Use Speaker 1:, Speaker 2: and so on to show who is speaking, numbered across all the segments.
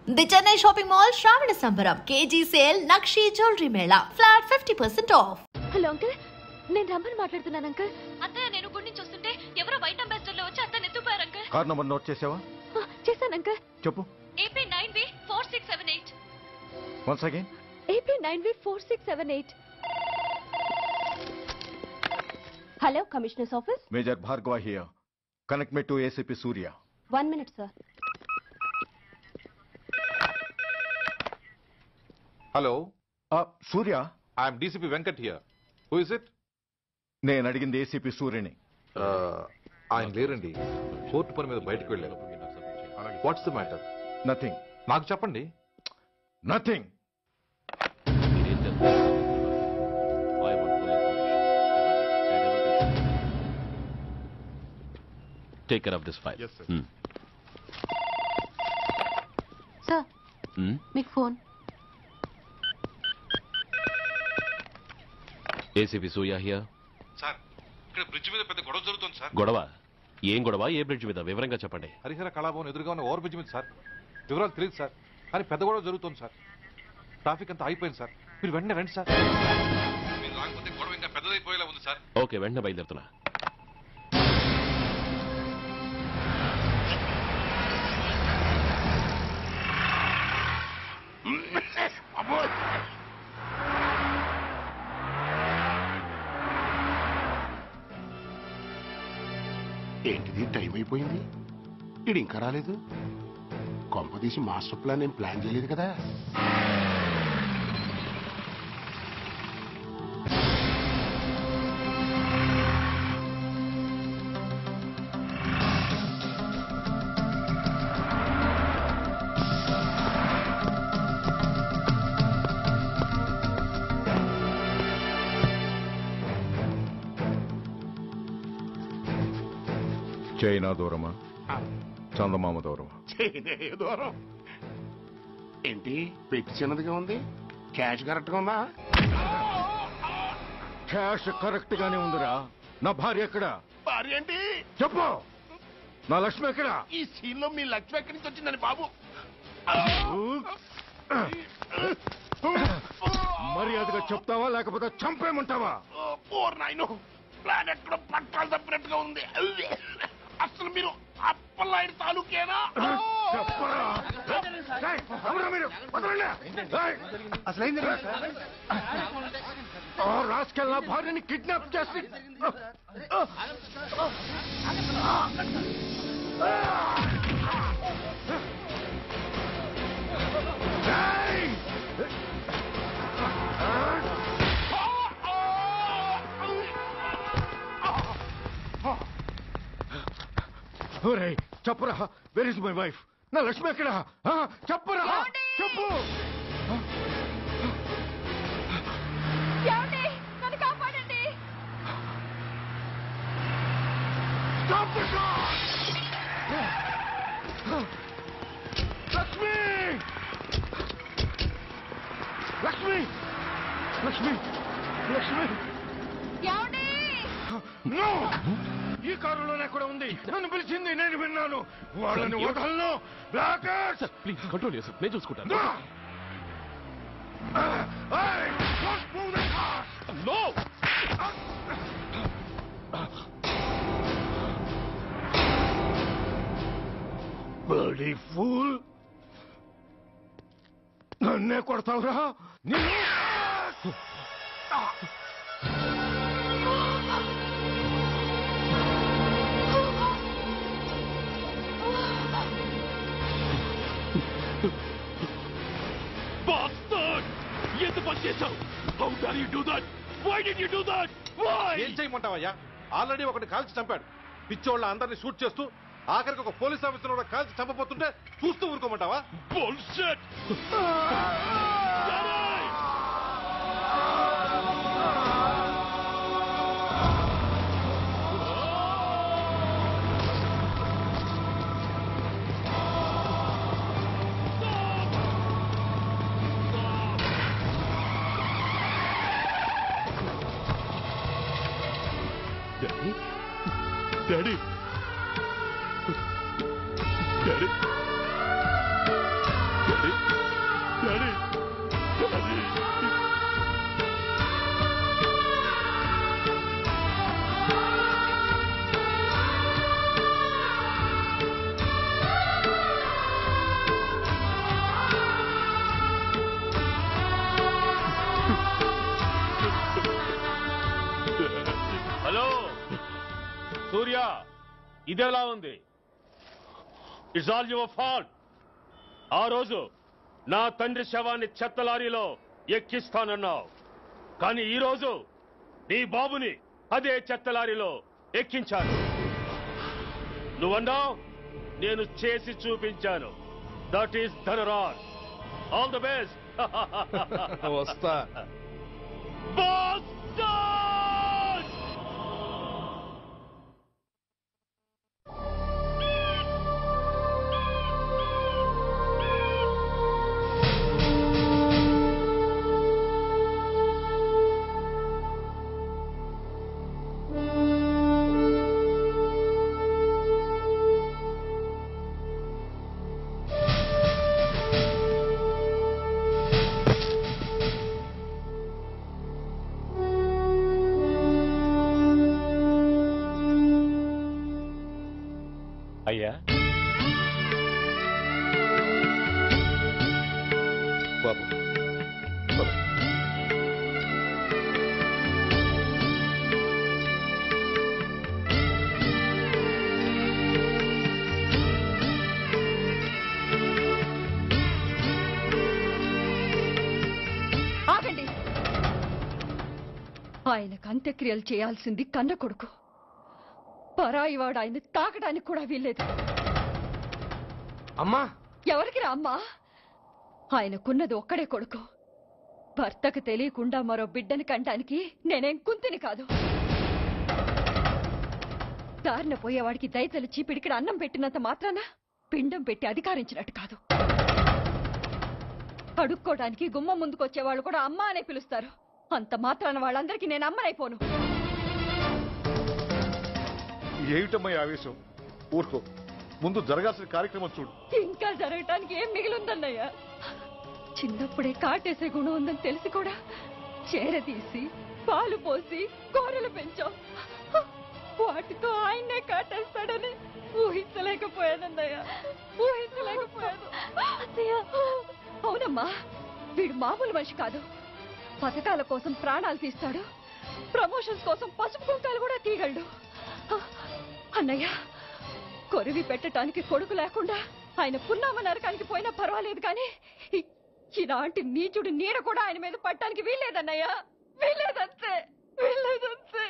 Speaker 1: The Chennai shopping mall శ్రావణ సంబరం KG sale nakshi jewellery Mela flat 50% of.
Speaker 2: Hello uncle, నేను రమ్మని మాట్లాడుతున్నాను అంకుల్. అత్తయ్య నేను గుడి నుంచి వస్తుంటే ఎవరో వైట్ అంబాసిడర్ లో వచ్చి అత్తయ్య ఎత్తుపోయారు అంకుల్.
Speaker 3: కార్ నంబర్ నోట్ చేసావా?
Speaker 2: చేశాను అంకుల్.
Speaker 3: చెప్పు.
Speaker 2: AP9V4678.
Speaker 3: Once again.
Speaker 2: AP9V4678. Hello, commissioners office.
Speaker 3: Major Bhargava here. Connect me to ACP Surya.
Speaker 2: 1 minute sir.
Speaker 4: Hello,
Speaker 3: Surya.
Speaker 4: I'm DCP Venkat here. Who is it?
Speaker 3: నేను అడిగింది ACP సూర్యని.
Speaker 4: ఆయన లేరండి, కోర్టు పని మీద బయటకు వెళ్ళారు. What's the matter?
Speaker 3: నథింగ్.
Speaker 4: నాకు చెప్పండి.
Speaker 3: Nothing.
Speaker 5: Take care of this file.
Speaker 4: Yes, sir.
Speaker 2: Sir, మీకు phone.
Speaker 5: ACP Surya here.
Speaker 4: Sir, ఇక్కడ బ్రిడ్జ్ మీద పెద్ద గొడవ జరుగుతుంది సార్.
Speaker 5: గొడవ? ఏం గొడవ? ఏ బ్రిడ్జ్ మీద? వివరంగా చెప్పండి.
Speaker 4: హరిహర కళాభవన్ ఎదురుగా ఉన్న ఓవర్ బ్రిడ్జ్ మీద సార్. వివరాలు తెలియదు సార్, కానీ పెద్ద గొడవ జరుగుతుంది సార్. ట్రాఫిక్ అంతా అయిపోయింది సార్. మీరు వెంటనే రండి సార్. మీరు రాకపోతే గొడవ ఇంకా పెద్దదైపోయేలా ఉంది సార్.
Speaker 5: ఓకే, వెంటనే బయలుదేరుతున్నా.
Speaker 6: ఏంటిది, టైం అయిపోయింది, ఇది ఇంకా రాలేదు. కొంపదీసి మాస్టర్ ప్లాన్ ఏం ప్లాన్ చేయలేదు కదా.
Speaker 3: చైనా దూరమా, చందమామ దూరమా?
Speaker 6: చైనా దూరం ఏంటి, పెట్టి చిన్నదిగా ఉంది, క్యాష్ కరెక్ట్ గా ఉందా?
Speaker 3: క్యాష్ కరెక్ట్ గానే ఉందిరా. నా భార్య ఎక్కడ?
Speaker 6: భార్య ఏంటి
Speaker 3: చెప్పు. నా లక్ష్మి ఎక్కడ?
Speaker 6: ఈ సీన్ లో మీ లక్ష్మి ఎక్కడి నుంచి వచ్చిందని బాబు.
Speaker 3: మర్యాదగా చెప్తావా లేకపోతే చంపేమంటావా?
Speaker 6: నాయను, ప్లాన్ ఎక్కడ పట్టాలు తప్పినట్టుగా ఉంది. అసలు మీరు అప్పలాంటి తాలూకేనా?
Speaker 3: రాసుకెళ్ళ భార్యని కిడ్నాప్ చేసి చెప్పరా, వెర్ ఇస్ మై వైఫ్? నా లక్ష్మి ఎక్కడ? చెప్పరా, చెప్పు.
Speaker 2: నన్ను కాపాడండి.
Speaker 3: లక్ష్మి, లక్ష్మి, లక్ష్మి, లక్ష్మి. నో, ఈ కారులోనే కూడా ఉంది. నన్ను పిలిచింది, నేను విన్నాను. వాళ్ళని వదలను.
Speaker 5: ప్లీజ్ కంట్రోల్ చేసి నేను చూసుకుంటాను.
Speaker 3: No! Bloody fool! నన్నే కొడతావురా?
Speaker 5: ఎంత పని చేశావు? How dare you do that? Why did you do that? Why?
Speaker 4: ఏం చేయమంటావయ్యా? ఆల్రెడీ ఒకటి కాల్చి చంపాడు. పిచ్చోళ్ళ అందరినీ షూట్ చేస్తూ ఆఖరికి ఒక పోలీస్ ఆఫీసర్ కూడా కాల్చి చంపబోతుంటే చూస్తూ ఊరుకోమంటావా?
Speaker 5: Bullshit! Daddy! Daddy! Daddy daddy
Speaker 7: hello Surya, ఇదెలా ఉంది? It's all your fault. ఆ రోజు నా తండ్రి శవాన్ని చెత్త లారీలో ఎక్కిస్తానన్నావు, కానీ ఈ రోజు నీ బాబుని అదే చెత్త లారీలో ఎక్కించాను. నువ్వన్నావు, నేను చేసి చూపించాను. That is Dhanraj. All the best.
Speaker 4: వస్తా.
Speaker 7: అయ్యా
Speaker 4: బాబు పద.
Speaker 8: ఆగండి. ఆయనకు అంత్యక్రియలు చేయాల్సింది కన్న కొడుకు. పరాయివాడు ఆయన తాకడానికి కూడా వీల్లేదు.
Speaker 3: అమ్మా,
Speaker 8: ఎవరికి రా అమ్మా? ఆయనకున్నది ఒక్కడే కొడుకు. భర్తకు తెలియకుండా మరో బిడ్డని కంటానికి నేనేం కుంతిని కాదు. దారిన పోయేవాడికి దయతలిచి పిడికిడ అన్నం పెట్టినంత మాత్రాన పిండం పెట్టి అధికారించినట్టు కాదు. అడుక్కోవడానికి గుమ్మం ముందుకొచ్చేవాళ్ళు కూడా అమ్మ అనే పిలుస్తారు. అంత మాత్రాన వాళ్ళందరికీ నేను అమ్మనైపోను.
Speaker 4: ఏమిటమ్మా ఈ ఆవేశం? ఊరుకో, ముందు జరగాల్సిన కార్యక్రమం చూడు.
Speaker 8: ఇంకా జరగటానికి ఏం మిగిలిందన్నయ్యా? చిన్నప్పుడే కాటేసే గుణం ఉందని తెలిసి కూడా చేరదీసి పాలు పోసి కూరలు పెంచాం. వాటితో ఆయన్నే కాటేస్తాడని ఊహించలేకపోయానన్నయ్యా, ఊహించలేకపోయాను. అవునమ్మా, వీడు మామూలు మనిషి కాదు. పథకాల కోసం ప్రాణాలు తీస్తాడు, ప్రమోషన్స్ కోసం పసుపు కుంకాలు కూడా తీయగలడు. అన్నయ్య, కొరివి పెట్టడానికి కొడుకు లేకుండా ఆయన పున్నామ నరకానికి పోయినా పర్వాలేదు, కానీ ఇలాంటి నీచుడు నీడ కూడా ఆయన మీద పట్టడానికి వీల్లేదన్నయ్య, వీల్లేదంతే, వీల్లేదంతే.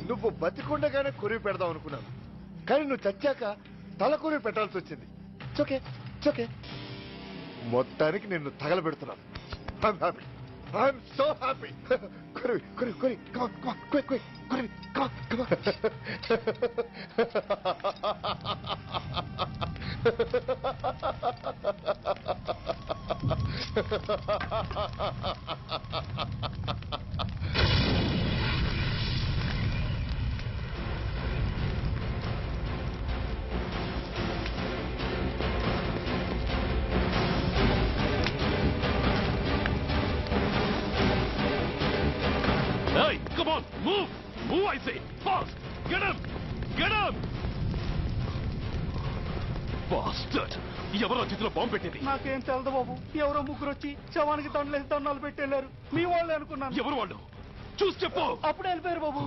Speaker 3: నువ్వు బతికుండగానే కొరివి పెడదాం అనుకున్నాను, కానీ నువ్వు చచ్చాక తల కొరివి పెట్టాల్సి వచ్చింది. చోకే చోకే మొత్తానికి నిన్ను తగలబెడుతున్నాను. I'm so happy. కొరివి కొరివి కొరివి కొరివి కొరివి
Speaker 5: Hey, come on, move! Move, I say! Fast! Get him! Get him! Bastard! ఎవరో చేతిలో బాంబు పెట్టేది?
Speaker 9: నాకేం తెలదు బాబు. ఎవరో ముగ్గురు వచ్చి శవానికి దండలు పెట్టేళ్లారు. మీ వాళ్ళే అనుకున్నాను.
Speaker 5: ఎవరు వాళ్ళు? చూసి చెప్పు.
Speaker 9: అప్పుడే వెళ్ళిపోయారు బాబు.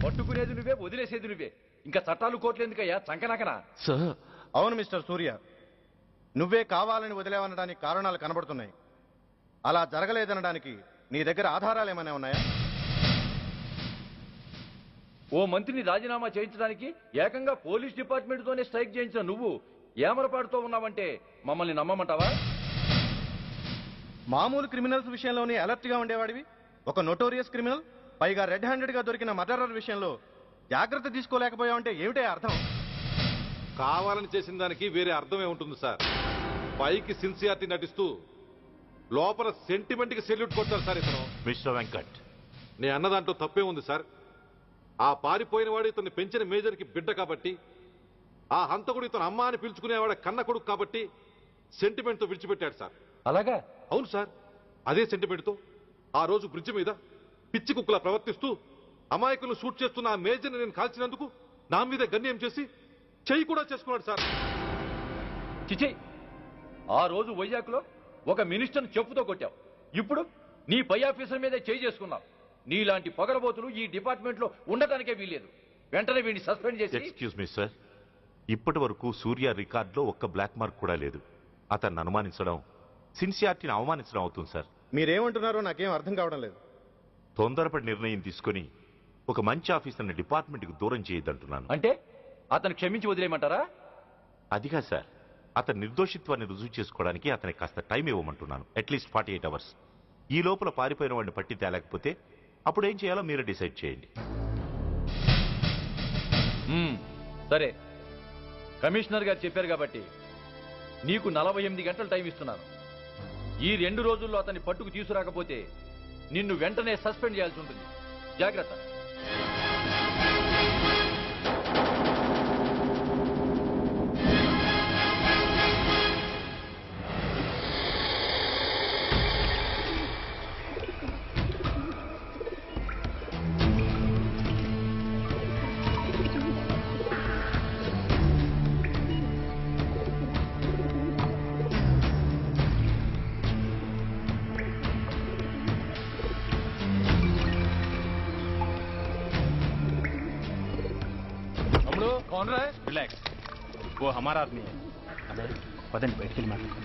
Speaker 10: పట్టుకునేది నువ్వే, వదిలేసేది నువ్వే. ఇంకా చట్టాలు కోర్టులు ఎందుకయ్యా? చంకనాకనా?
Speaker 5: సార్.
Speaker 11: అవును మిస్టర్ సూర్య, నువ్వే కావాలని వదిలేవనడానికి కారణాలు కనబడుతున్నాయి. అలా జరగలేదనడానికి నీ దగ్గర ఆధారాలు ఏమైనా ఉన్నాయా?
Speaker 10: ఓ మంత్రిని రాజీనామా చేయించడానికి ఏకంగా పోలీస్ డిపార్ట్మెంట్ తోనే స్ట్రైక్ చేయించిన నువ్వు ఏమరపాటుతో ఉన్నావంటే మమ్మల్ని నమ్మమంటావా?
Speaker 11: మామూలు క్రిమినల్స్ విషయంలోనే అలర్ట్ గా ఉండేవాడివి, ఒక నోటోరియస్ క్రిమినల్, పైగా రెడ్ హ్యాండెడ్ గా దొరికిన మర్డరర్ విషయంలో జాగ్రత్త తీసుకోలేకపోయావంటే ఏమిటే అర్థం?
Speaker 4: కావాలని చేసిన దానికి వేరే అర్థమే ఉంటుంది సార్. పైకి సిన్సియారిటీ నటిస్తూ లోపల సెంటిమెంట్ కి సెల్యూట్ కొడతారు సార్ ఇతను.
Speaker 5: మిస్టర్ వెంకట్,
Speaker 4: నేను అన్న దాంట్లో తప్పే ఉంది సార్. ఆ పారిపోయిన వాడు ఇతన్ని పెంచిన మేజర్ కి బిడ్డ కాబట్టి, ఆ హంతకుడు ఇతను అమ్మ అని పిలుచుకునేవాడు కన్న కొడుకు కాబట్టి సెంటిమెంట్ తో విడిచిపెట్టాడు సార్.
Speaker 10: అలాగా?
Speaker 4: అవును సార్. అదే సెంటిమెంట్ తో ఆ రోజు బ్రిడ్జ్ మీద పిచ్చి కుక్కలా ప్రవర్తిస్తూ అమాయకులను షూట్ చేస్తున్న ఆ మేజర్ని నేను కాల్చినందుకు నా మీద గన్యం చేసి చెయ్యి కూడా చేసుకున్నాడు సార్.
Speaker 10: చిచి, ఆ రోజు వైజాగ్లో ఒక మినిస్టర్ని చెప్పుతో కొట్టావు. ఇప్పుడు నీ పై ఆఫీసర్ మీదే చేయి చేసుకున్నావు. నీలాంటి పొగరబోతులు ఈ డిపార్ట్మెంట్ లో ఉండటానికే వీల్లేదు. వెంటనే వీడిని సస్పెండ్ చేసి.
Speaker 5: ఎక్స్క్యూజ్ మీ సార్, ఇప్పటి వరకు సూర్య రికార్డులో ఒక్క బ్లాక్ మార్క్ కూడా లేదు. అతన్ని అనుమానించడం సిన్సియారిటీని అవమానించడం అవుతుంది సార్.
Speaker 11: మీరేమంటున్నారో నాకేం అర్థం కావడం లేదు.
Speaker 5: తొందరపడి నిర్ణయం తీసుకుని ఒక మంచి ఆఫీసర్ని డిపార్ట్మెంట్కి దూరం చేయొద్దంటున్నాను.
Speaker 10: అంటే అతను క్షమించి వదిలేయమంటారా?
Speaker 5: అదిగా సార్, అతని నిర్దోషిత్వాన్ని రుజువు చేసుకోవడానికి అతనికి కాస్త టైం ఇవ్వమంటున్నాను. At least 48 hours. ఈ లోపల పారిపోయిన వాడిని పట్టి తేలేకపోతే అప్పుడు ఏం చేయాలో మీరే డిసైడ్ చేయండి.
Speaker 10: సరే, కమిషనర్ గారు చెప్పారు కాబట్టి నీకు 48 గంటలు టైం ఇస్తున్నాను. ఈ 2 రోజుల్లో అతన్ని పట్టుకు తీసుకురాకపోతే నిన్ను వెంటనే సస్పెండ్ చేయాల్సి ఉంటుంది. జాగ్రత్త.
Speaker 11: कौन रहा है? रिलैक्स, वो हमारा आदमी है. పదండి బయటికి వెళ్ళి మాట్లాడుకో.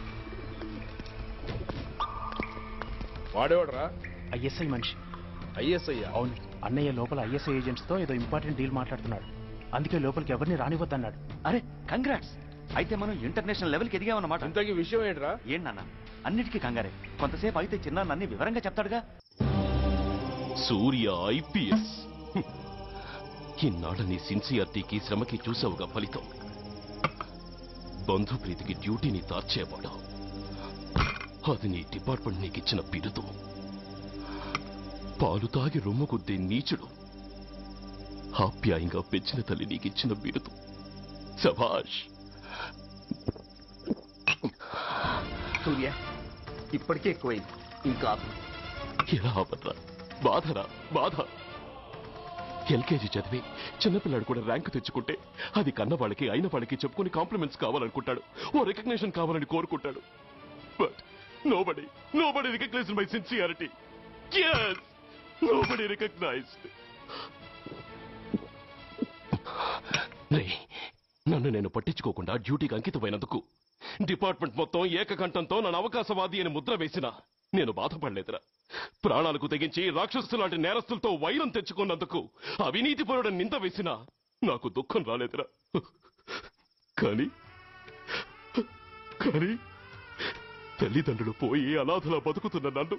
Speaker 12: వాడేవాడరా?
Speaker 11: ఐఎస్ఐ మనిషి.
Speaker 12: ఐఎస్ఐ?
Speaker 11: అవును, అన్నయ్య లోపల ఐఎస్ఐ ఏజెంట్స్ తో ఏదో ఇంపార్టెంట్ డీల్ మాట్లాడుతున్నాడు. అందుకే లోపలికి ఎవరిని రానివద్దన్నాడు.
Speaker 13: అరే కంగ్రాట్స్, అయితే మనం ఇంటర్నేషనల్ లెవెల్కి ఎదిగామన్నమాట.
Speaker 12: ఇంతకీ విషయం ఏంట్రా?
Speaker 13: ఏంటన్నా అన్నిటికీ కంగారే. కొంతసేపు అయితే చిన్న అన్ని వివరంగా చెప్తాడుగా.
Speaker 5: సూర్య ఐపీఎస్. ఇన్నాళ్ళ నీ సిన్సియారిటీకి శ్రమకి చూసావుగా ఫలితం. బంధుప్రీతికి డ్యూటీని తార్చేవాడు. అది నీ డిపార్ట్మెంట్ నీకిచ్చిన బిరుదు. పాలు తాగి రొమ్ము కొద్దే నీచుడు ఆప్యాయంగా పెంచిన తల్లి నీకిచ్చిన బిరుదు. శభాష్.
Speaker 13: సూర్య, ఇప్పటికే ఎక్కువైంది, ఇంకా
Speaker 5: ఎలా ఆపట్రా? బాధరా బాధ. ఎల్కేజీ చదివి చిన్నపిల్లాడు కూడా ర్యాంకు తెచ్చుకుంటే అది కన్నవాళ్ళకి అయిన వాళ్ళకి చెప్పుకుని కాంప్లిమెంట్స్ కావాలనుకుంటాడు, ఓ రికగ్నిషన్ కావాలని కోరుకుంటాడు. But nobody recognized my sincerity. Yes, nobody recognized. నన్ను నేను పట్టించుకోకుండా డ్యూటీకి అంకితమైనందుకు డిపార్ట్మెంట్ మొత్తం ఏకకంఠంతో నన్ను అవకాశవాది అని ముద్ర వేసినా నేను బాధపడలేదురా. ప్రాణాలకు తెగించి రాక్షసు లాంటి నేరస్తులతో వైరం తెచ్చుకున్నందుకు అవినీతిపరుడని నింద వేసినా నాకు దుఃఖం రాలేదురా. కానీ తల్లిదండ్రులు పోయి అనాథలా బతుకుతున్న నన్ను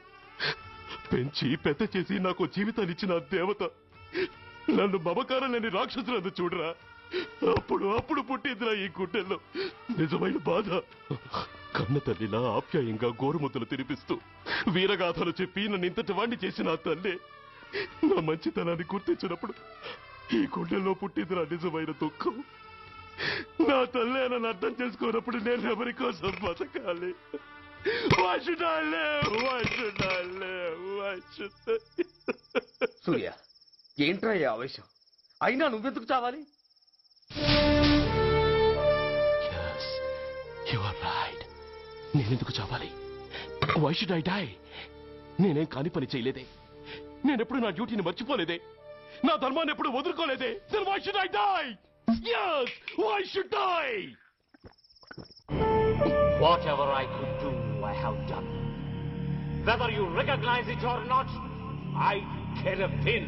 Speaker 5: పెంచి పెద్ద చేసి నాకు జీవితాన్నిచ్చిన దేవత నన్ను మమకారం లేని రాక్షసులందు చూడరా. అప్పుడు పుట్టిందిరా ఈ గుండెల్లో నిజమైన బాధ. కన్న తల్లిలా ఆప్యాయంగా గోరుముద్దలు తినిపిస్తూ వీరగాథలు చెప్పి నన్ను ఇంతటి వాణ్ణి చేసిన ఆ తల్లే నా మంచితనాన్ని గుర్తించినప్పుడు ఈ గుండెల్లో పుట్టిందిరా నిజమైన దుఃఖం. నా తల్లే నన్ను అర్థం చేసుకోనప్పుడు నేను ఎవరి కోసం బతకాలి?
Speaker 14: సూర్య, ఏంట్రా ఈ ఆవేశం? అయినా నువ్వెందుకు చావాలి?
Speaker 5: నేనెందుకు చావాలి? Why should I die? నేనేం కాని పని చేయలేదే, నేనెప్పుడు నా డ్యూటీని మర్చిపోలేదే, నా ధర్మాన్ని ఎప్పుడు వదులుకోలేదే. Then why should I die? Yes, why should I?
Speaker 15: Whatever I could do, I have done. Whether you recognize it or not, I care a pin.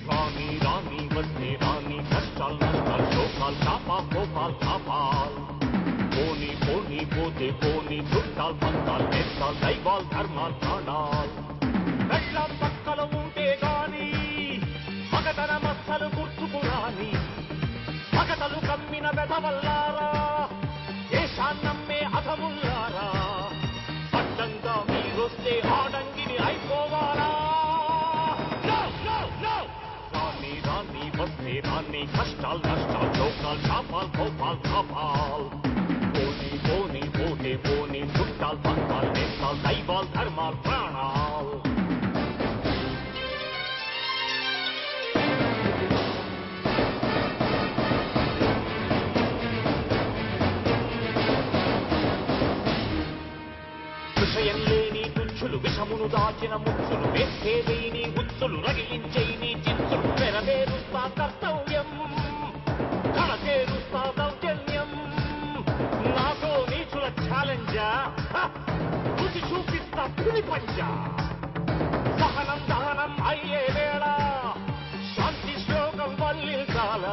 Speaker 15: Rani, Rani, Vasti, Rani, Kastal, Nastal, Shokal, Chapa, Gopal, Kapal. Poni, Poni, Pote, Poni, Chuttal, Pantal, Nestal, Daival, Dharmal, Pranal. Vellam Pakkala Unte Gani, Magatana Massalu Gurtuku Rani, Magatalu Kammina Vedavallara, Yeshannamme Athamullara, Paddanga Meeroste Adangini Aipovara. Rani, Vasti, Rani, Kastal, Nastal, Shokal, Chapal, Gopal, Kapal. Poni, Poni, Pote, Poni, Chuttal, Pantal, Nestal, Daival, Dharmal, Pranal. విషయం లేని తుచ్చులు విషమును దాచిన ముచ్చులు వేసేవేని ఉచ్చులు రగిలించేని చిచ్చులు నెరవేరుస్తా కర్తవ్యం కళచేరుస్తా దౌర్జన్యం నాతో నీచుల ఛాలెంజా రుచి చూపిస్తా పులి పంజా సహనం దహనం అయ్యే వేళ శాంతి శ్లోకం వల్లించాల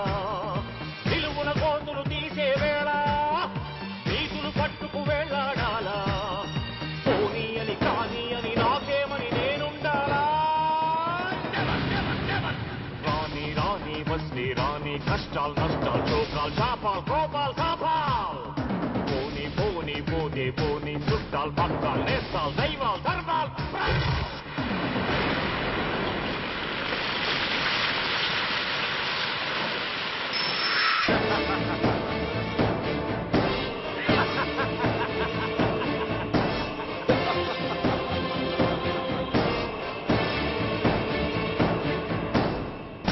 Speaker 15: నిలువున కోతులు తీసే వేళ నీతులు పట్టుకు వేళ్లాడాలా పోనీ అని కానీ అని నాకేమని నేనుండాలా రాని రాని వస్తే రాని కష్టాలు నష్టాలు చోకాలు చాపాలు కోపాలు కాపాలు పోనీ పోనీ పోతే పోనీ చుట్టాలు పక్కాలు నేస్తాలు దైవాలు ధర్మాలు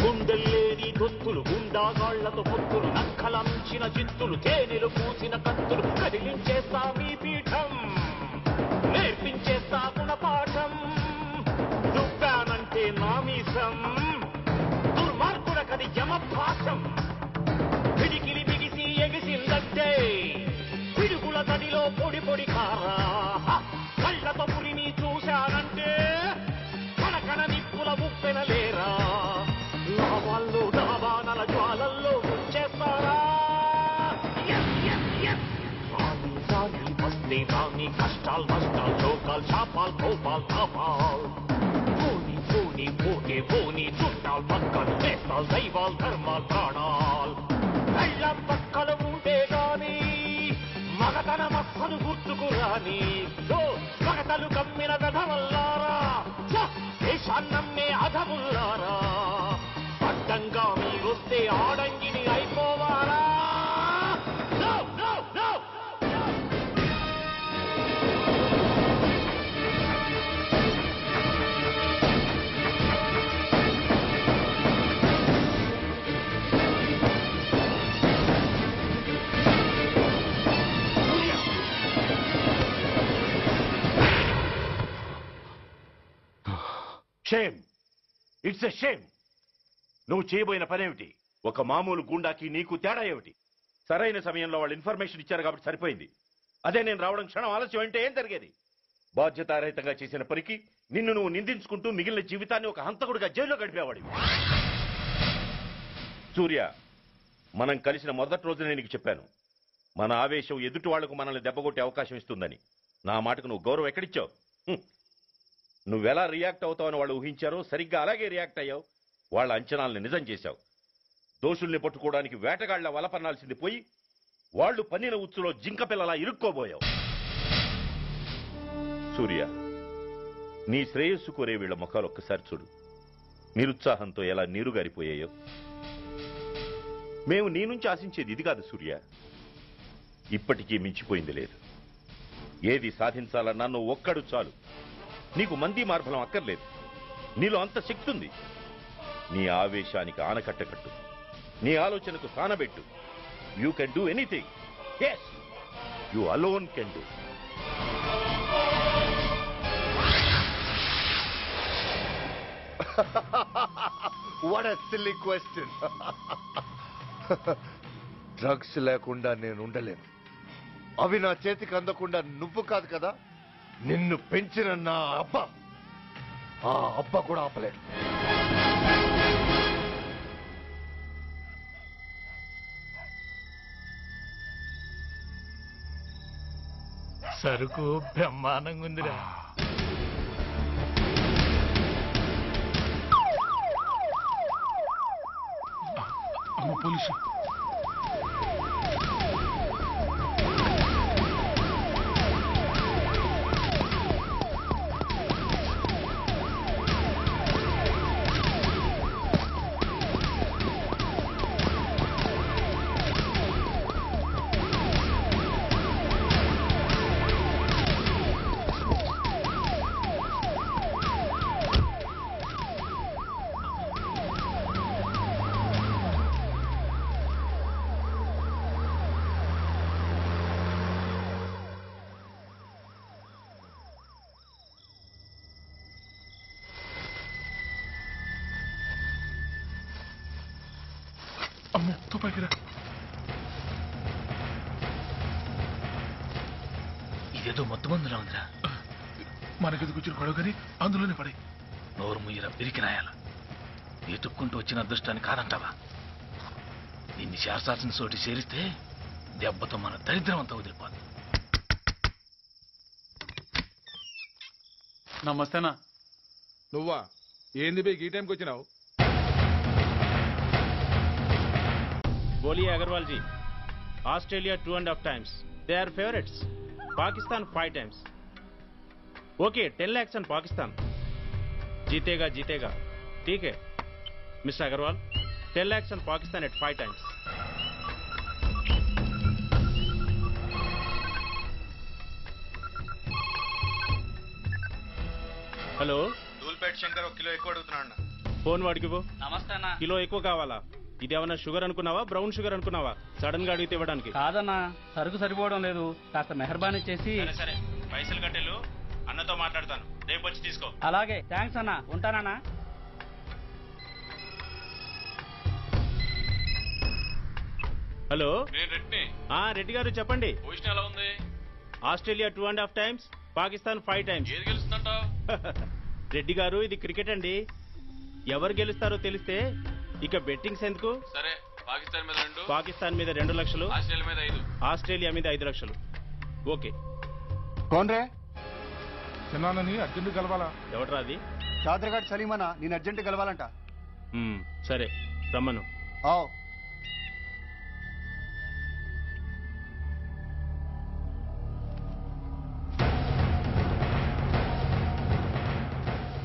Speaker 15: గుండెల్లేని దొత్తులు గుండాగాళ్లతో పొత్తులు నక్కలంచిన చిత్తులు తేనెలు పూసిన కత్తులు కదిలించేస్తా మీ పీఠం నేర్పించేస్తా గుణపాఠం దుబ్బానంటే నామీసం దుర్మార్గుడకది యమభాసం పిడికిలి బిగిసి ఎగిసిందంటే పిడుగుల తడిలో పొడి పొడి కారా కళ్ళతో పురిని చూశానంటే కనకన నిప్పుల ఉప్పెనలేరా లావాళ్ళు డాబానల జ్వాలల్లో ముంచేస్తారా రాని రాని వస్తే రాని కష్టాలు నష్టాలు చోకాలు చాపాలు కోపాలు కాపాలు పోనీ పోనీ పోతే పోనీ చుట్టాలు పక్కలు నేస్తాలు దైవాలు ధర్మాలు ప్రాణాలు కళ్ళం పక్కలు ఉంటే గాని మగతన మస్సలు గుర్తుకు రాని మగతలు కమ్మిన వెధవల్లారా దేశాన్నమ్మే అధముల్లారా అడ్డంగా మీరొస్తే ఆడంగిని అయిపోవాలా
Speaker 7: షేమ్, ఇట్స్ ఎ షేమ్. నువ్వు చేయబోయిన పనేమిటి?
Speaker 16: ఒక మామూలు గూండాకి నీకు తేడా ఏమిటి? సరైన సమయంలో వాళ్ళు ఇన్ఫర్మేషన్ ఇచ్చారు కాబట్టి సరిపోయింది. అదే నేను రావడం క్షణం ఆలస్యం అంటే ఏం జరిగేది? బాధ్యతారహితంగా చేసిన పనికి నిన్ను నువ్వు నిందించుకుంటూ మిగిలిన జీవితాన్ని ఒక హంతకుడిగా జైల్లో గడిపేవాడివి. సూర్య, మనం కలిసిన మొదటి రోజు నేను నీకు చెప్పాను, మన ఆవేశం ఎదుటి వాళ్లకు మనల్ని దెబ్బకొట్టే అవకాశం ఇస్తుందని. నా మాటకు నువ్వు గౌరవం ఎక్కడిచ్చావు? నువ్వెలా రియాక్ట్ అవుతావని వాళ్ళు ఊహించారో సరిగ్గా అలాగే రియాక్ట్ అయ్యావు. వాళ్ళ అంచనాలను నిజం చేశావు. దోషుల్ని పట్టుకోవడానికి వేటగాళ్ల వలపన్నాల్సింది పోయి వాళ్ళు పన్నిన ఉచ్చులో జింక పిల్లలా ఇరుక్కోబోయావు. సూర్య, నీ శ్రేయస్సు కోరే వీళ్ల ముఖాలు ఒక్కసారి చూడు. నిరుత్సాహంతో ఎలా నీరుగారిపోయాయో. మేము నీ నుంచి ఆశించేది ఇది కాదు సూర్య. ఇప్పటికీ మించిపోయింది లేదు. ఏది సాధించాలన్నా నువ్వు ఒక్కడు చాలు. నీకు మంది మార్బలం అక్కర్లేదు. నీలో అంత శక్తి ఉంది. నీ ఆవేశానికి ఆనకట్టకట్టు, నీ ఆలోచనకు సానబెట్టు. You can do anything. Yes, you alone can do.
Speaker 3: What a silly question. Drugs లేకుండా నేను ఉండలేను. అవి నా చేతికి అందకుండా నువ్వు కాదు కదా, నిన్ను పెంచిన నా అబ్బ, ఆ అబ్బ కూడా ఆపలేడు.
Speaker 17: సరుకు బ్రహ్మాండంగా ఉందిరా. పోలీసు ఇదేదో మొత్తం అందులో ఉందిరా. మనకెందుకు వచ్చిన గొడవ కానీ అందులోనే పడే. నోరు ముయ్యరా పిరికినాయాల. ఎతుక్కుంటూ వచ్చిన అదృష్టాన్ని కాదంటావా? నిన్ను చేర్చాల్సిన చోటి చేరిస్తే దెబ్బతో మన దరిద్రం అంతా వదిలిపోదు.
Speaker 12: నమస్తేనా. నువ్వా? ఏంది బే ఈ టైంకి వచ్చినావు?
Speaker 18: बोलिए Agarwal ji. Australia 2.5 times. They are favorites. Pakistan 5 times. Okay, 10 lakhs on Pakistan. जीतेगा जीतेगा. ठीक है mister Agarwal. 10 lakhs on Pakistan at 5 times. Hello,
Speaker 11: Dhoolpet Shankar 1 kilo ఎక్కువ అడుగుతున్నాడు.
Speaker 18: ఫోన్ వాడికి
Speaker 19: నమస్తే అన్న.
Speaker 18: కిలో ఎక్కువ కావాలా? ఇదేమన్నా షుగర్ అనుకున్నావా, బ్రౌన్ షుగర్ అనుకున్నావా? సడన్ గా అడిగితే ఇవ్వడానికి
Speaker 19: కాదన్నా, సరుకు సరిపోవడం లేదు. కాస్త మెహర్బానీ చేసి.
Speaker 18: సరే పైసలు కట్టెలు, అన్నతో మాట్లాడతాను. రేపు వచ్చి తీసుకో.
Speaker 19: అలాగే, థ్యాంక్స్ అన్న. ఉంటానన్నా.
Speaker 18: హలో,
Speaker 12: రెడ్డి.
Speaker 18: రెడ్డి గారు చెప్పండి.
Speaker 12: పొజిషన్ ఎలా ఉంది?
Speaker 18: Australia 2.5 times, Pakistan 5 times.
Speaker 12: ఏది గెలుస్తుందంటావు?
Speaker 18: రెడ్డి గారు, ఇది క్రికెట్ అండి. ఎవరు గెలుస్తారో తెలిస్తే ఇక బెట్టింగ్స్ ఎందుకు?
Speaker 12: సరే, పాకిస్తాన్ మీద 2,
Speaker 18: పాకిస్తాన్ మీద 2 లక్షలు,
Speaker 12: ఆస్ట్రేలియా మీద 5,
Speaker 18: ఆస్ట్రేలియా మీద 5 లక్షలు. ఓకే.
Speaker 11: కోన్రే?
Speaker 12: చిన్నానని అర్జెంట్ కలవాలా?
Speaker 18: ఎవట్రా అది?
Speaker 11: చాదరగాడు సలీమనా, నేను అర్జెంట్ కలవాలంట.
Speaker 18: సరే రమ్మను.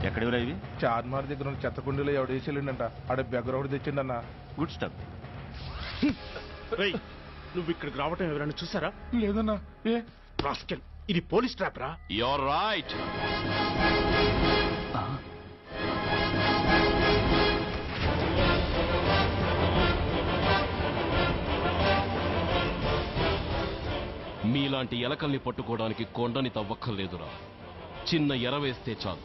Speaker 13: ఎక్కడివరా ఇవి?
Speaker 12: చార్మార్ దగ్గర ఉన్న చెత్తకుండీలో ఎవడేసేళ్ళంట. ఆడ బెగ్గరొకటి తెచ్చిండన్న.
Speaker 13: Good stuff.
Speaker 18: నువ్వు ఇక్కడికి రావటం ఎవరైనా చూసారా?
Speaker 12: లేదన్నా. ఏ
Speaker 18: రాస్కెల్, ఇది పోలీస్ ట్రాప్ రా.
Speaker 5: You're right. మీలాంటి ఎలకల్ని పట్టుకోవడానికి కొండని తవ్వక్కర్లేదురా. చిన్న ఎర వేస్తే చాలు.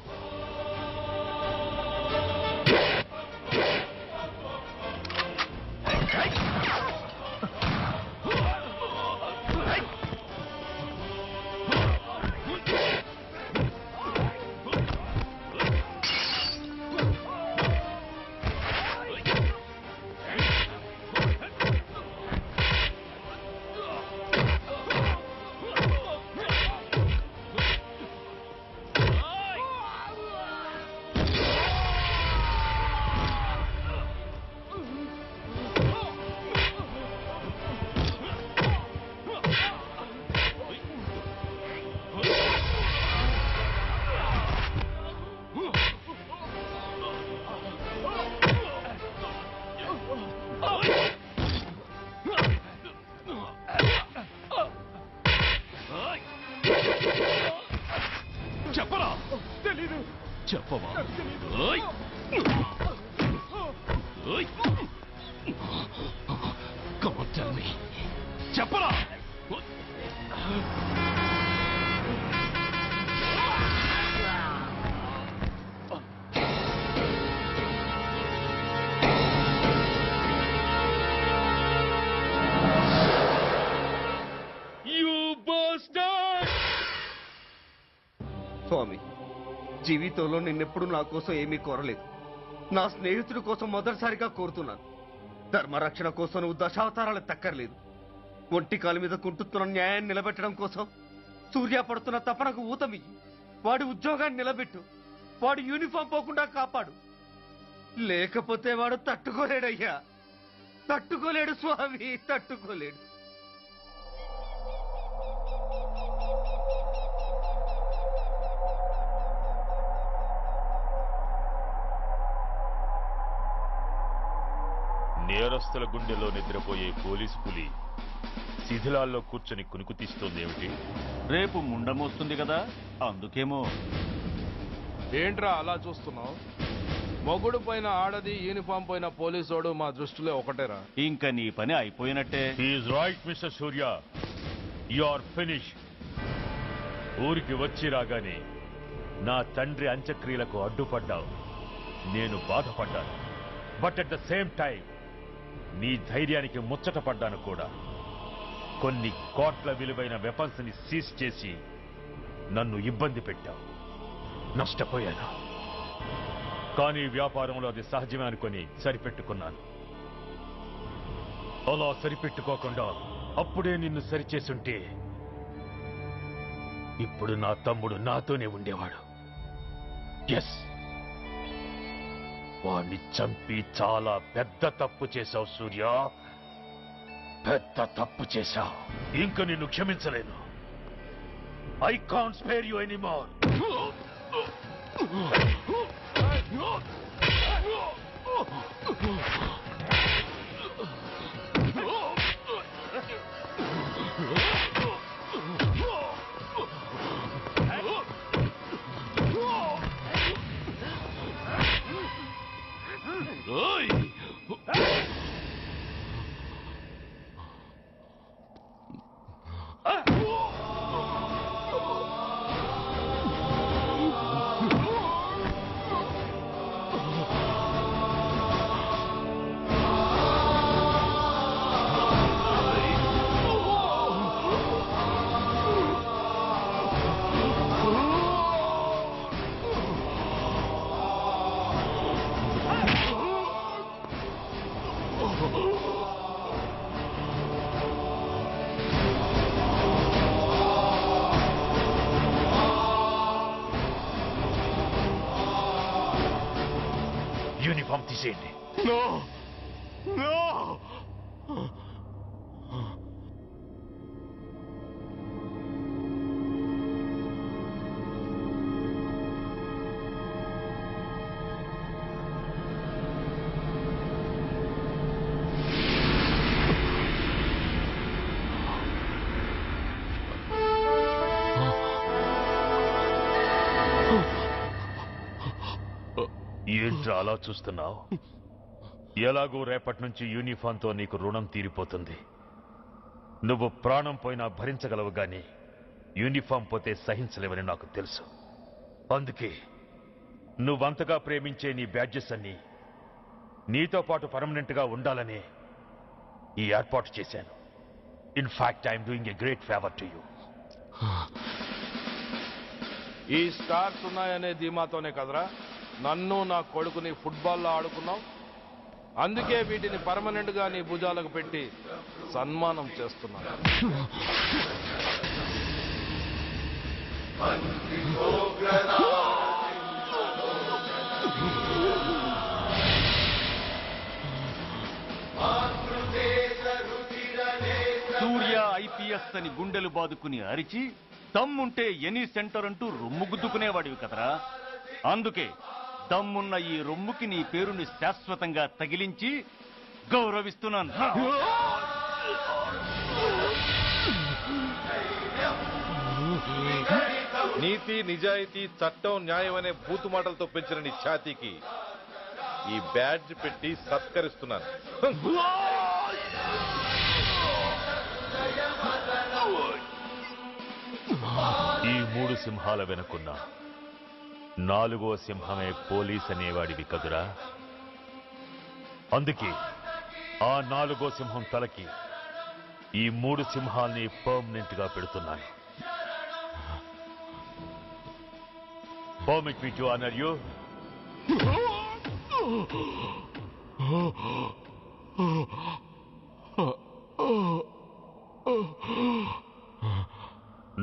Speaker 5: చెప్పవా? Come on, tell me. చెప్పరా?
Speaker 14: స్వామి, జీవితంలో నిన్నెప్పుడు నా కోసం ఏమీ కోరలేదు. నా స్నేహితుడి కోసం మొదటిసారిగా కోరుతున్నాను. ధర్మరక్షణ కోసం నువ్వు దశావతారాలు తక్కర్లేదు. ఒంటి కాలు మీద కుంటుతున్న న్యాయాన్ని నిలబెట్టడం కోసం సూర్య పడుతున్న తపనకు ఊతమియ్యి. వాడి ఉద్యోగాన్ని నిలబెట్టు. వాడు యూనిఫామ్ పోకుండా కాపాడు. లేకపోతే వాడు తట్టుకోలేడయ్యా, తట్టుకోలేడు స్వామి, తట్టుకోలేడు.
Speaker 15: నేరస్తుల గుండెలో నిద్రపోయే పోలీసు పులి శిథిలాల్లో కూర్చొని కునుకు తీస్తోందేమిటి?
Speaker 13: రేపు ముండమోస్తుంది కదా, అందుకేమో.
Speaker 12: ఏంట్రా అలా చూస్తున్నావు? మొగుడు పైన ఆడది, యూనిఫామ్ పైన పోలీసోడు మా దృష్టిలో ఒకటేరా.
Speaker 13: ఇంకా నీ పని అయిపోయినట్టే.
Speaker 15: Is right mister Surya, you are finish. ఊరికి వచ్చి రాగానే నా తండ్రి అంత్యక్రియలకు అడ్డుపడ్డావు. నేను బాధపడ్డాను. But at the same time నీ ధైర్యానికి ముచ్చటపడ్డాను కూడా. కొన్ని కోట్ల విలువైన వెపన్స్ ని సీజ్ చేసి నన్ను ఇబ్బంది పెట్టావు. నష్టపోయాను. కానీ వ్యాపారంలో అది సహజమే అనుకుని సరిపెట్టుకున్నాను. అలా సరిపెట్టుకోకుండా అప్పుడే నిన్ను సరిచేసుంటే ఇప్పుడు నా తమ్ముడు నాతోనే ఉండేవాడు. ఎస్, వాణ్ణి చంపి చాలా పెద్ద తప్పు చేశావు సూర్య, పెద్ద తప్పు చేశావు. ఇంక నిన్ను క్షమించలేను. I can't spare you anymore. Uniform తీసేయండి.
Speaker 5: No no.
Speaker 15: ఏంట్రా అలా చూస్తున్నావు? ఎలాగూ రేపటి నుంచి యూనిఫామ్తో నీకు రుణం తీరిపోతుంది. నువ్వు ప్రాణం పోయినా భరించగలవు గాని యూనిఫామ్ పోతే సహించలేవని నాకు తెలుసు. అందుకే నువ్వంతగా ప్రేమించే నీ బ్యాడ్జెస్ అన్ని నీతో పాటు పర్మనెంట్ గా ఉండాలని ఈ ఏర్పాటు చేశాను. In fact I'm doing a great favour to you.
Speaker 12: ఈ స్టార్స్ ఉన్నాయనే ధీమాతోనే కదరా నన్ను నా కొడుకుని ఫుట్బాల్లో ఆడుకున్నావు. అందుకే వీటిని పర్మనెంట్ గా నీ భుజాలకు పెట్టి సన్మానం చేస్తున్నాను.
Speaker 13: సూర్య ఐపీఎస్ అని గుండెలు బాదుకుని అరిచి దమ్ముంటే ఎనీ సెంటర్ అంటూ రొమ్ము గుద్దుకునేవాడివి కదరా. అందుకే దమ్మున్న ఈ రొమ్ముకి నీ పేరుని శాశ్వతంగా తగిలించి గౌరవిస్తున్నాను.
Speaker 4: నీతి నిజాయితీ చట్టం న్యాయం అనే బూతు మాటలతో పెంచిన నీ ఛాతీకి ఈ బ్యాడ్జ్ పెట్టి సత్కరిస్తున్నాను.
Speaker 15: ఈ 3 సింహాల వెనుకున్న 4వ సింహమే పోలీస్ అనేవాడివి కదురా. అందుకే ఆ 4వ సింహం తలకి ఈ 3 సింహాల్ని పర్మనెంట్ గా పెడుతున్నాను. Permit me to honor you.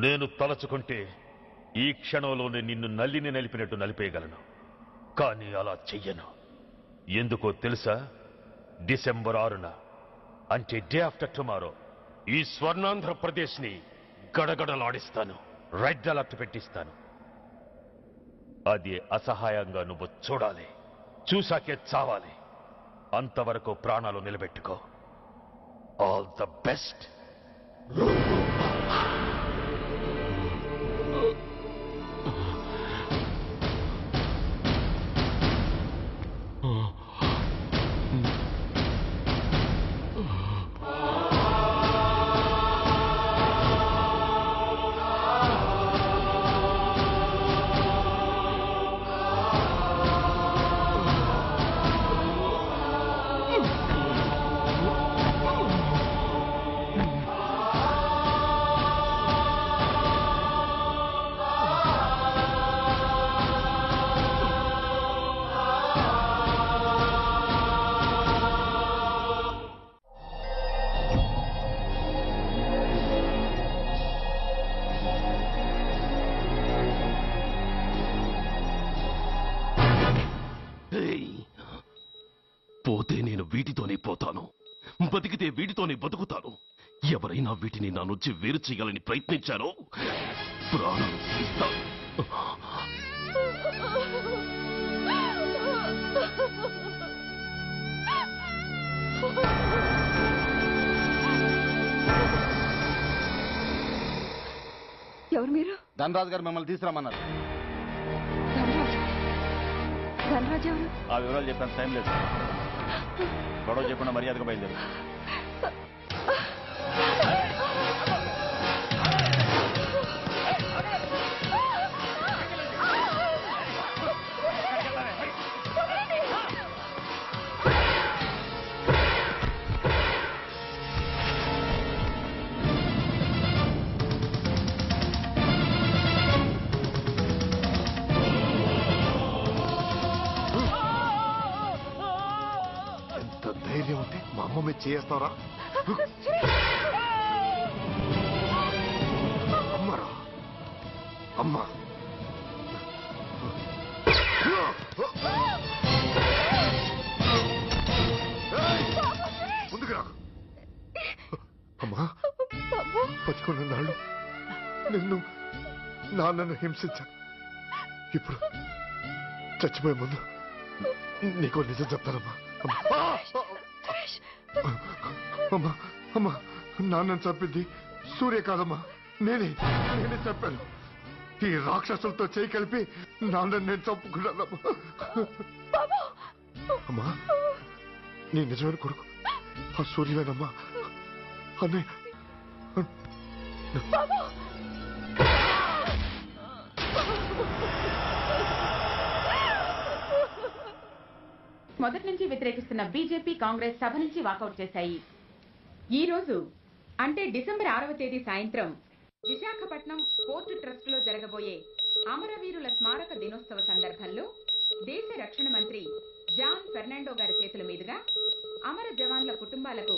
Speaker 15: నేను తలచుకుంటే ఈ క్షణంలోనే నిన్ను నల్లిని నలిపినట్టు నలిపేయగలను. కానీ అలా చెయ్యను. ఎందుకో తెలుసా? డిసెంబర్ 6న అంటే డే ఆఫ్టర్ టుమారో ఈ స్వర్ణాంధ్రప్రదేశ్ ని గడగడలాడిస్తాను. రెడ్ అలర్ట్ పెట్టిస్తాను. అది అసహాయంగా నువ్వు చూడాలి. చూశాకే చావాలి. అంతవరకు ప్రాణాలు నిలబెట్టుకో. All the best.
Speaker 5: పోతే నేను వీటితోనే పోతాను, బతికితే వీటితోనే బతుకుతాను. ఎవరైనా వీటిని నా నుంచి వేరు చేయాలని ప్రయత్నించారో ప్రాణాలు తీస్తాను.
Speaker 8: ఎవరు మీరు?
Speaker 11: ధనరాజు గారు మిమ్మల్ని తీసుకురామన్నారు.
Speaker 8: ధనరాజు ఎవరు?
Speaker 13: ఆ వివరాలు చెప్పేంత టైం లేదు. గొడవ చెప్పకుండా మర్యాదగా బయలుదేరు.
Speaker 3: ధైర్యం ఉంటే మా అమ్మ మీద చేస్తారా? అమ్మరా అమ్మ ముందుకు రా. అమ్మా బతికున్న నాళ్ళు నిన్ను నాన్నను హింసించాను. ఇప్పుడు చచ్చిపోయే ముందు నీకో నిజం చెప్తానమ్మా. అమ్మా అమ్మా నాన్నని చంపింది సూర్య కాదమ్మా, నేనే చెప్పాను. ఈ రాక్షసులతో చేయి కలిపి నాన్నని నేను చంపుకున్నానమ్మా. అమ్మా నీ నిజమైన కొడుకు ఆ సూర్యవేనమ్మా. అన్నయ్య
Speaker 20: మొదటి నుంచి వ్యతిరేకిస్తున్న బీజేపీ, కాంగ్రెస్ సభ నుంచి వాకౌట్ చేశాయి. ఈ రోజు అంటే డిసెంబర్ 6వ తేదీ సాయంత్రం విశాఖపట్నం పోర్టు ట్రస్ట్ లో జరగబోయే అమరవీరుల స్మారక దినోత్సవ సందర్భంలో దేశ రక్షణ మంత్రి జాన్ ఫెర్నాండో గారి చేతుల మీదుగా అమర జవాన్ల కుటుంబాలకు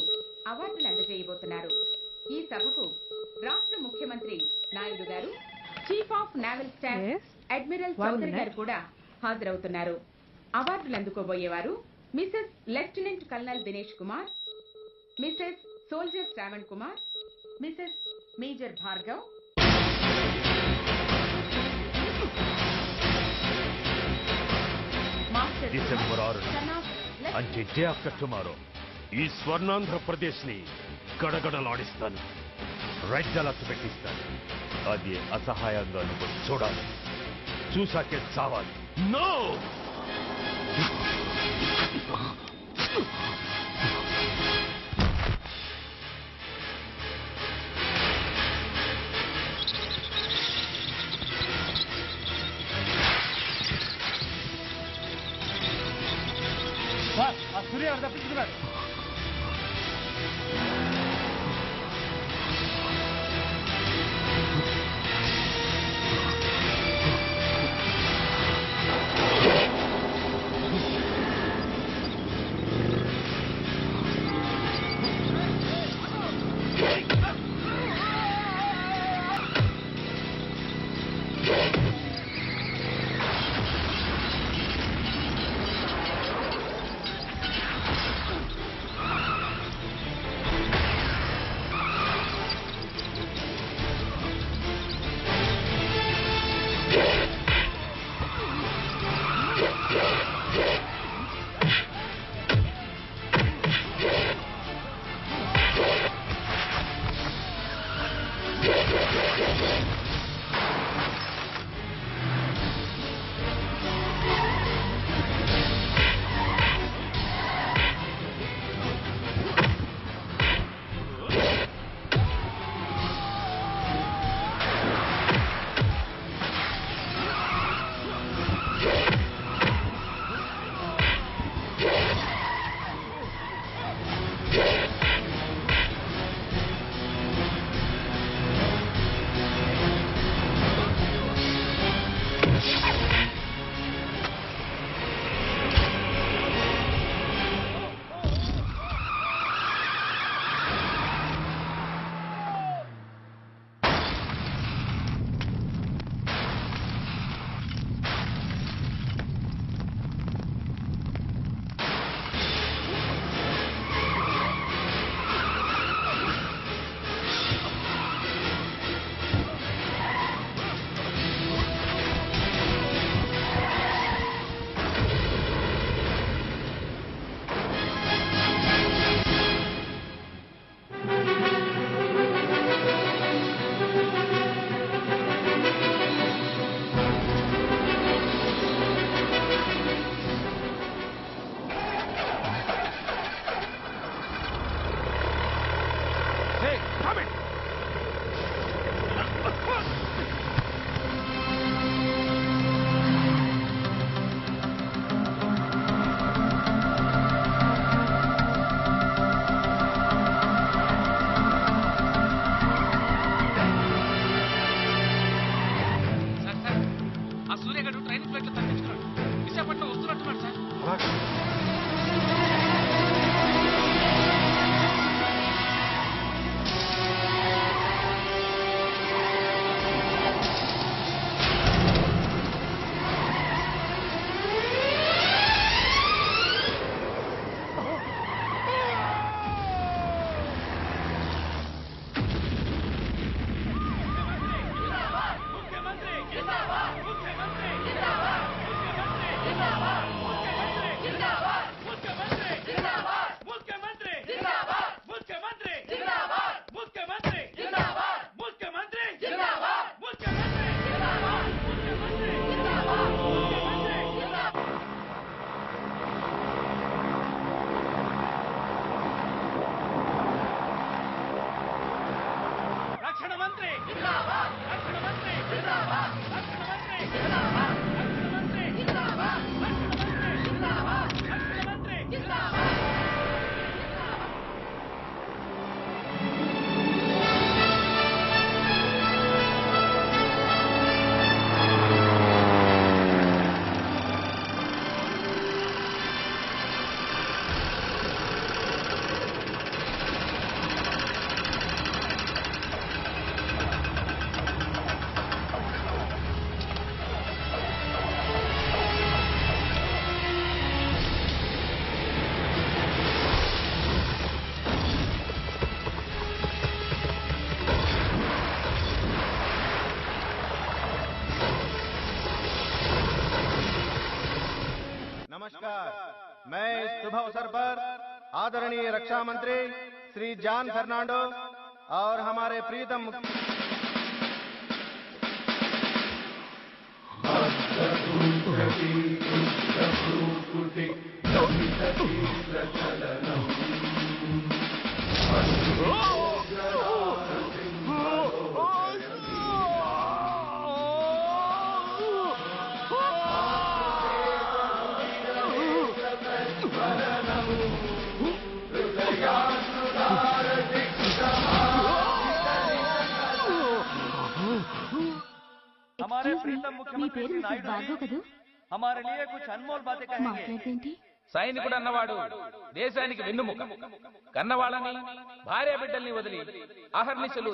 Speaker 20: అవార్డులు అందజేయబోతున్నారు. ఈ సభకు రాష్ట్ర ముఖ్యమంత్రి నాయుడు గారు, chief of naval staff admiral Chaudhary గారు కూడా హాజరవుతున్నారు. అవార్డులు అందుకోబోయేవారు Mrs lieutenant colonel Dinesh Kumar, Mrs soldier Shravan Kumar, Mrs major Bhargav,
Speaker 15: December 6న అంటే డే ఆఫ్టర్ టుమారో ఈ స్వర్ణాంధ్రప్రదేశ్ ని గడగడలాడిస్తాను. రెడ్ అలర్ట్ పెట్టిస్తాను.
Speaker 13: అది అసహాయంగా నువ్వు చూడాలి, చూసాకే చావాలి. నో
Speaker 9: సూర్య తప్పించుకున్నాడు.
Speaker 11: मैं इस शुभ अवसर पर आदरणीय रक्षा मंत्री श्री जॉन फर्नांडो और हमारे प्रीतम
Speaker 2: మీ పేరు మిసెస్ భార్గవ్ కదూ? మాట్లాడేంటి?
Speaker 17: సైనికుడు అన్నవాడు దేశానికి వెన్నుముక. కన్నవాళ్ళని భార్య బిడ్డల్ని వదిలి అహర్నిశలు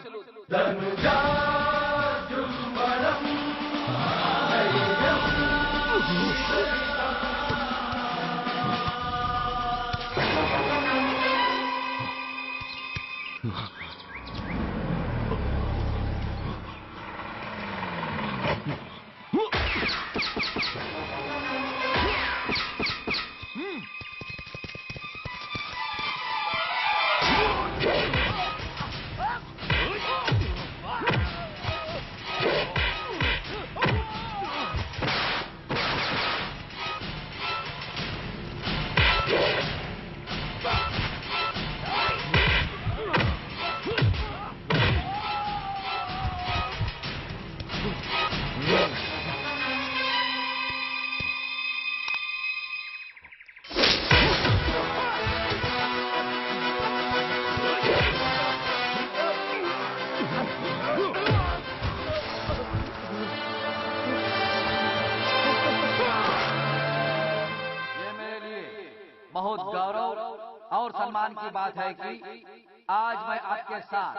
Speaker 21: बहुत गौरव और सम्मान की बात है कि आज मैं आपके साथ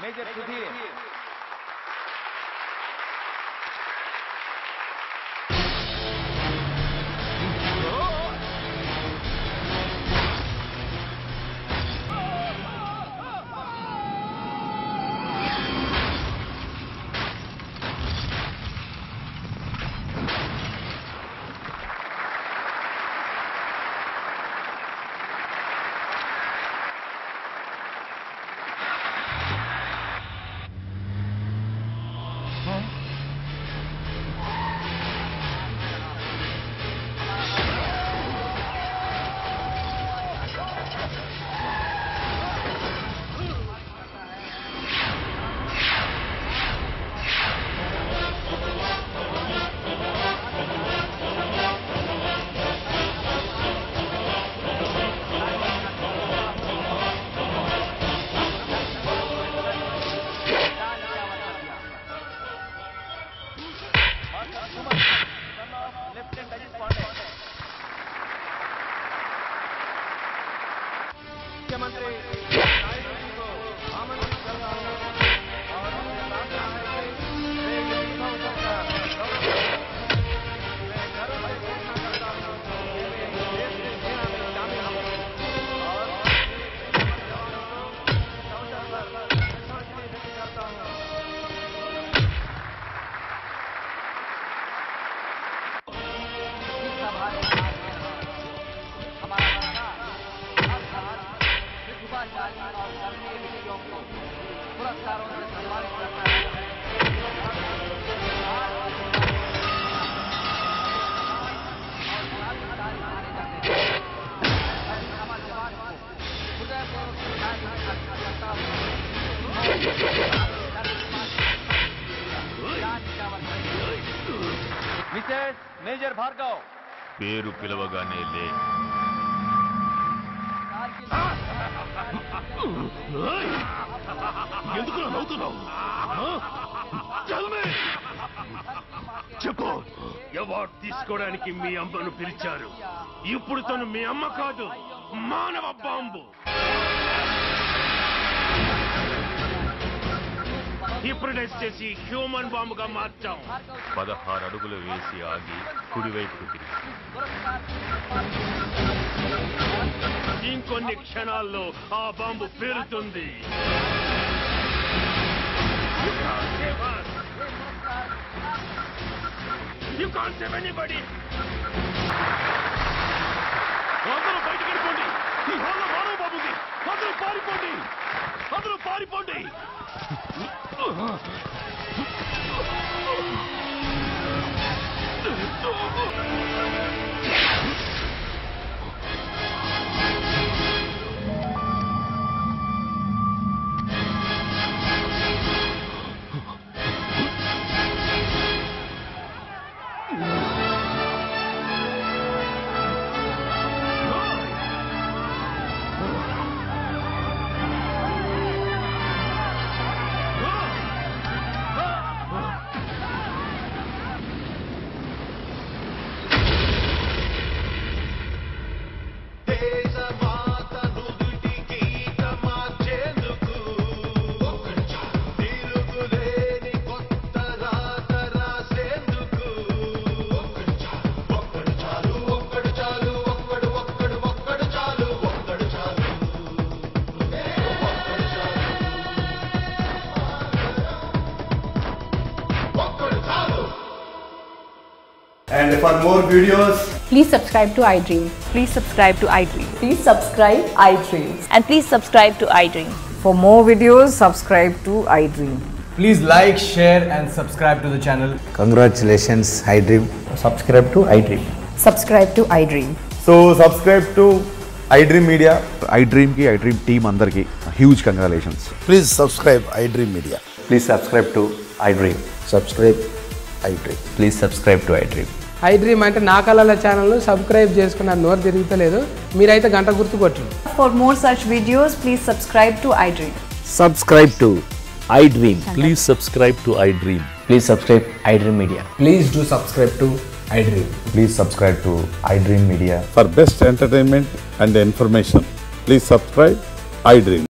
Speaker 21: major Sudhir Mrs major Bhargav
Speaker 13: పేరు పిలవగానే లే.
Speaker 5: ఎందుకు నవ్వుతున్నావు?
Speaker 7: చెప్పు, అవార్డు తీసుకోవడానికి మీ అమ్మను పిలిచారు. ఇప్పుడు తను మీ అమ్మ కాదు, మానవ బాంబు. ఇప్పుడు హార్నెస్ చేసి హ్యూమన్ బాంబుగా మార్చాం.
Speaker 13: 16 అడుగులు వేసి ఆగి కుడివైపుకు తిరిగి
Speaker 7: ఇంకొన్ని క్షణాల్లో ఆ bomb పేలుతుంది. You can't save anybody. అందరూ బయటికి వెళ్ళిపోండి. ఈ హాల్లో మానవ బాబుకి. అందరూ పారిపోండి. అందరూ పారిపోండి.
Speaker 1: And for more videos,
Speaker 22: please subscribe to iDream. Please subscribe to iDream.
Speaker 23: Please subscribe iDream.
Speaker 22: And please subscribe to iDream.
Speaker 23: For more videos, subscribe to iDream.
Speaker 1: please like, share and subscribe to the channel.
Speaker 24: Congratulations, iDream.
Speaker 1: Subscribe to iDream.
Speaker 23: Subscribe to iDream.
Speaker 1: So subscribe to iDream Media.
Speaker 25: iDream ki iDream team andarki huge congratulations.
Speaker 24: Please subscribe iDream Media.
Speaker 1: Please subscribe to iDream.
Speaker 24: Subscribe iDream.
Speaker 1: Please subscribe to iDream.
Speaker 26: iDream అంటే నా కళల channel subscribe చేసుకున్న నోరు తిరుగుతలేదు మీరైతే గంట గుర్తు కొట్టండి.
Speaker 23: For more such videos, please subscribe to iDream.
Speaker 24: Subscribe to iDream.
Speaker 13: Please subscribe to iDream.
Speaker 1: Please subscribe iDream Media.
Speaker 24: Please do subscribe to iDream.
Speaker 25: Please subscribe to iDream Media.
Speaker 27: For best entertainment and information, please subscribe iDream.